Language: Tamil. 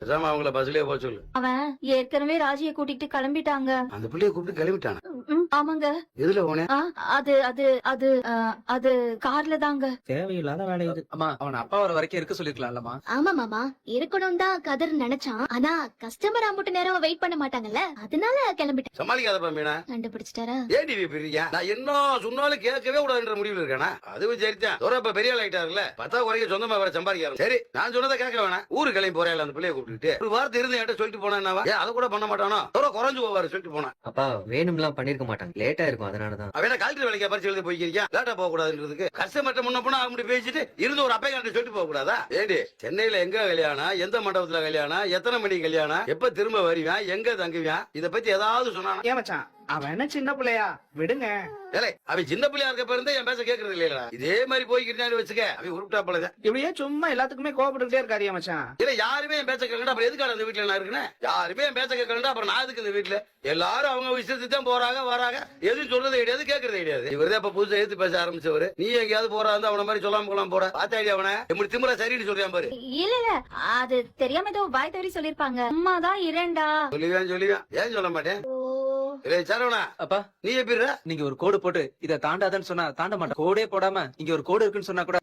பேசாம அவங்கள பஸ்லயே போக சொல்லு. அவன் ஏற்கனவே ராஜியை கூட்டிட்டு கிளம்பிட்டாங்க. அந்த பிள்ளைய கூப்பிட்டு கிளம்பிட்டானா? ஆமாங்க. எதுல போனே? அது அது அது அது கார்ல தாங்க. தேவையில்லாத வேலை இது. அம்மா அவன் அப்பா வர வரைக்கும் இருக்க சொல்லிருக்கலாம்லமா. ஆமா மாமா, இருக்கணும் தான் கதிர் நினைச்சான். ஆனா கஸ்டமர் அம்புட்டு நேரம் வெயிட் பண்ண மாட்டாங்கல்ல, அதனால கிளம்பிட்டேன். சமாளிக்காதப்பா மீனா. கண்டுபிடிச்சிட்டாரா? ஏன் டிவி பிரியா? நான் என்ன சொன்னாலும் கேட்கவே கூடாதுன்ற முடிவுல இருக்கானா? அதுவும் சரிதான். இப்ப பெரிய ஆள் ஆயிட்டாருல, 10 குறைக்க சொந்தமா வேற சம்பாதிக்காரு. சரி, நான் சொன்னதை கேட்க வேணாம். ஊரு கிளம்பி போறேன் அந்த பிள்ளைய கூப்பிட்டு ஒரு வார்த்தை இருந்து என்கிட்ட சொல்லிட்டு போனா ஏன் அதை கூட பண்ண மாட்டானோ? குறைஞ்சு போவாரு சொல்லிட்டு போனா. அப்பா வேணும்லாம் பண்ணிருக்க மாட்டாங்க, லேட்டா இருக்கும் அதனாலதான். அவன கல்வி வேலைக்கு பரிசு எழுதி போய்க்கிறீங்க. லேட்டா போக கூடாதுன்றதுக்கு கஷ்டமற்ற முன்ன போனா அவங்க பேசிட்டு இருந்து ஒரு அப்பை கண்டு சொல்லிட்டு போக கூடாதா? ஏடி, சென்னையில எங்க கல்யாணம், எந்த மண்டபத்துல கல்யாணம், எத்தனை மணிக்கு கல்யாணம், எப்ப திரும்ப வருவான், எங்க தங்குவான், இத பத்தி ஏதாவது சொன்னானா? ஏன் மச்சான், அவன் என்ன சின்ன பிள்ளையா, விடுங்க. ஏலே, அவன் சின்ன பிள்ளையா இருக்க பிறந்தே என் பேச கேக்குறது இல்லையா? இதே மாதிரி போய்கிட்டான்னு வச்சுக்க, அவன் உருப்பிட்டா போலதான். இப்படியே சும்மா எல்லாத்துக்குமே கோபப்பட்டுட்டே இருக்காரு மச்சான். இல்ல, யாருமே என் பேச்ச கேட்கல, அப்புறம் எதுக்காக அந்த வீட்டுல நான் இருக்கேன்? யாருமே என் பேச்ச கேட்கல, அப்புறம் நான் எதுக்கு இந்த வீட்டுல? எல்லாரும் அவங்க விஷயத்துக்கு தான் போறாங்க வராங்க, எதுவும் சொல்றது கிடையாது, கேட்கறது கிடையாது. இவரதான் இப்ப புதுசா எடுத்து பேச ஆரம்பிச்சவரு. நீ எங்கேயாவது போறா இருந்தா அவன மாதிரி சொல்லாம கொள்ளாம போற பாத்தாடி அவனை எப்படி திமுறா சரின்னு சொல்றான் பாரு. இல்ல இல்ல, அது தெரியாம ஏதோ வாய் தவறி சொல்லிருப்பாங்க. அம்மாதான் இரண்டா. சொல்லுவேன் ஏன் சொல்ல மாட்டேன்? சரவணா, அப்பா நீ எப்படி நீங்க ஒரு கோடு போட்டு இதை தாண்டாதன்னு சொன்னா தாண்ட மாட்டேன். கோடே போடாம இங்க ஒரு கோடு இருக்குன்னு சொன்னா கூட